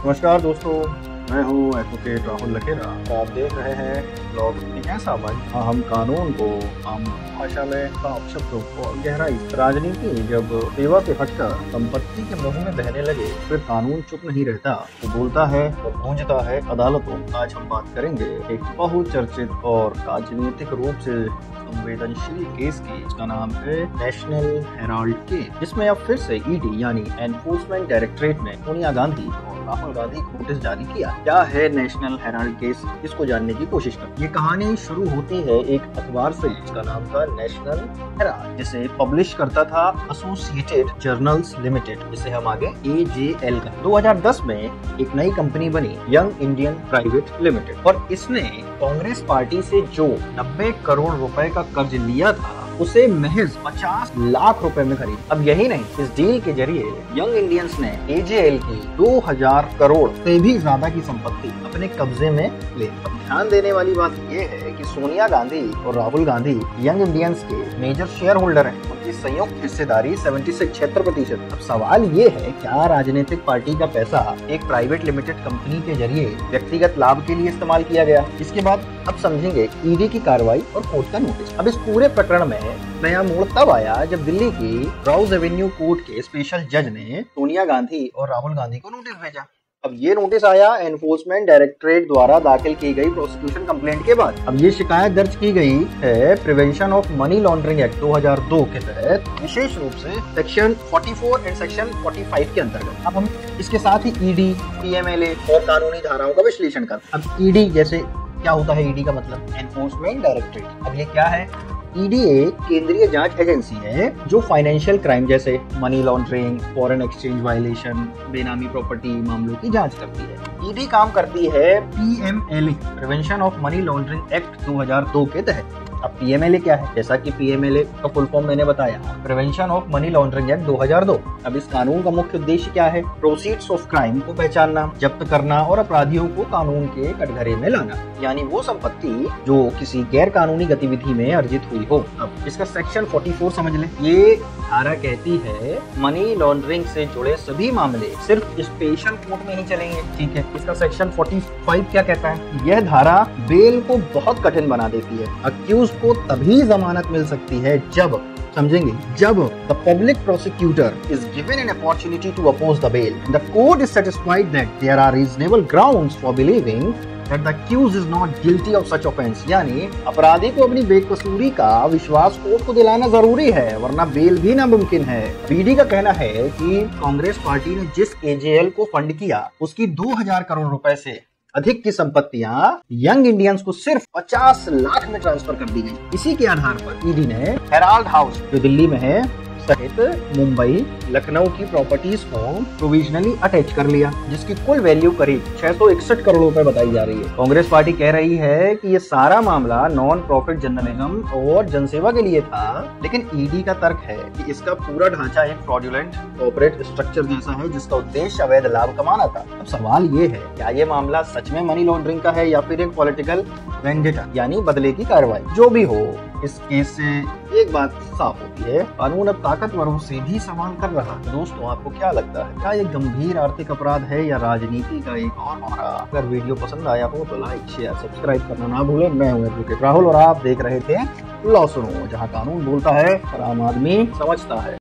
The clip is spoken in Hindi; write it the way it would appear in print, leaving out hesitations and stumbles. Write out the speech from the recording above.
नमस्कार दोस्तों, मैं हूँ एडवोकेट राहुल लखेरा। आप देख रहे हैं ब्लॉग एक ऐसा मंच जहाँ हम कानून को आम भाषा में साफ शब्दों और गहराई। राजनीति जब सेवा से हटकर संपत्ति के मुंह में बहने लगे फिर कानून चुप नहीं रहता, तो बोलता है और गूंजता है अदालतों। आज हम बात करेंगे एक बहुचर्चित और राजनीतिक रूप से संवेदनशील केस की, जिसका नाम है नेशनल हेराल्ड केस, जिसमें अब फिर से ईडी यानी एनफोर्समेंट डायरेक्टरेट ने सोनिया गांधी और राहुल गांधी को नोटिस जारी किया। क्या है नेशनल हेराल्ड केस, इसको जानने की कोशिश कर। ये कहानी शुरू होती है एक अखबार से जिसका नाम था नेशनल हेराल्ड, जिसे पब्लिश करता था एसोसिएटेड जर्नल्स लिमिटेड, जिसे हम आगे AJL का। 2010 में एक नई कंपनी बनी, यंग इंडियन प्राइवेट लिमिटेड, और इसने कांग्रेस पार्टी से जो 90 करोड़ रुपए का कर्ज लिया था उसे महज 50 लाख रुपए में खरीद। अब यही नहीं, इस डील के जरिए यंग इंडियंस ने AJL की 2000 करोड़ से भी ज्यादा की संपत्ति अपने कब्जे में ले। अब ध्यान देने वाली बात यह है कि सोनिया गांधी और राहुल गांधी यंग इंडियंस के मेजर शेयर होल्डर हैं। उनकी संयुक्त हिस्सेदारी 76% अब सवाल ये है, क्या राजनीतिक पार्टी का पैसा एक प्राइवेट लिमिटेड कंपनी के जरिए व्यक्तिगत लाभ के लिए इस्तेमाल किया गया? इसके बाद अब समझेंगे ईडी की कार्रवाई और कोर्ट का नोटिस। अब इस पूरे प्रकरण में नया मोड़ तब आया जब दिल्ली की राउज एवेन्यू कोर्ट के स्पेशल जज ने सोनिया गांधी और राहुल गांधी को नोटिस भेजा। अब ये नोटिस आया एनफोर्समेंट डायरेक्टरेट द्वारा दाखिल की गई प्रोसिक्यूशन कंप्लेंट के बाद। अब ये शिकायत दर्ज की गई है prevention of money laundering act 2002 के तहत, विशेष रूप से सेक्शन 44 एंड सेक्शन 45 के अंतर्गत। अब हम इसके साथ ही ईडी, PMLA और कानूनी धाराओं का विश्लेषण करते हैं। अब ईडी जैसे क्या होता है? ईडी का मतलब एनफोर्समेंट डायरेक्टरेट। अब ये क्या है? ईडी एक केंद्रीय जांच एजेंसी है जो फाइनेंशियल क्राइम जैसे money laundering, foreign exchange violation, बेनामी प्रॉपर्टी मामलों की जांच करती है। ईडी काम करती है PMLA, prevention of money laundering act 2002 के तहत। अब PMLA क्या है? जैसा कि PMLA का फुल फॉर्म मैंने बताया, prevention of money laundering act 2002। अब इस कानून का मुख्य उद्देश्य क्या है? प्रोसीड्स ऑफ क्राइम को पहचानना, जब्त करना और अपराधियों को कानून के कटघरे में लाना, यानी वो संपत्ति जो किसी गैर कानूनी गतिविधि में अर्जित हुई हो। अब इसका सेक्शन 44 समझ ले। ये धारा कहती है मनी लॉन्ड्रिंग से जुड़े सभी मामले सिर्फ स्पेशल कोर्ट में ही चलेंगे, ठीक है। इसका सेक्शन 45 क्या कहता है? यह धारा बेल को बहुत कठिन बना देती है। अक्यूज को तभी जमानत मिल सकती है जब, समझेंगे, जब the public prosecutor is given an opportunity to oppose the bail, the court is satisfied that there are reasonable grounds for believing that the accused is not guilty of such offense। यानी अपराधी को अपनी बेकसूरी का विश्वास कोर्ट को दिलाना जरूरी है, वरना बेल भी नामुमकिन है। ईडी का कहना है कि कांग्रेस पार्टी ने जिस AJL को फंड किया उसकी 2000 करोड़ रुपए से अधिक की संपत्तियां यंग इंडियंस को सिर्फ 50 लाख में ट्रांसफर कर दी गई। इसी के आधार पर ईडी ने हेराल्ड हाउस जो दिल्ली में है सहित मुंबई, लखनऊ की प्रॉपर्टीज को प्रोविजनली अटैच कर लिया, जिसकी कुल वैल्यू करीब 661 करोड़ रुपए बताई जा रही है। कांग्रेस पार्टी कह रही है कि ये सारा मामला नॉन प्रॉफिट जर्नलिज्म और जनसेवा के लिए था, लेकिन ईडी का तर्क है कि इसका पूरा ढांचा एक फ्रॉडुलेंट कॉर्पोरेट स्ट्रक्चर जैसा है जिसका उद्देश्य अवैध लाभ कमाना था। अब सवाल ये है, क्या ये मामला सच में मनी लॉन्ड्रिंग का है या फिर एक पॉलिटिकल वेंडेटा यानी बदले की कार्रवाई? जो भी हो, इस केस से एक बात साफ होती है, कानून अब ताकतवरों से भी सवाल कर रहा है। दोस्तों, आपको क्या लगता है, क्या ये गंभीर आर्थिक अपराध है या राजनीति का एक और मामला? अगर वीडियो पसंद आया हो तो लाइक, शेयर, सब्सक्राइब करना ना भूलें। मैं हूं एडवोकेट राहुल और आप देख रहे थे लॉ सुनो, जहां कानून बोलता है और आम आदमी समझता है।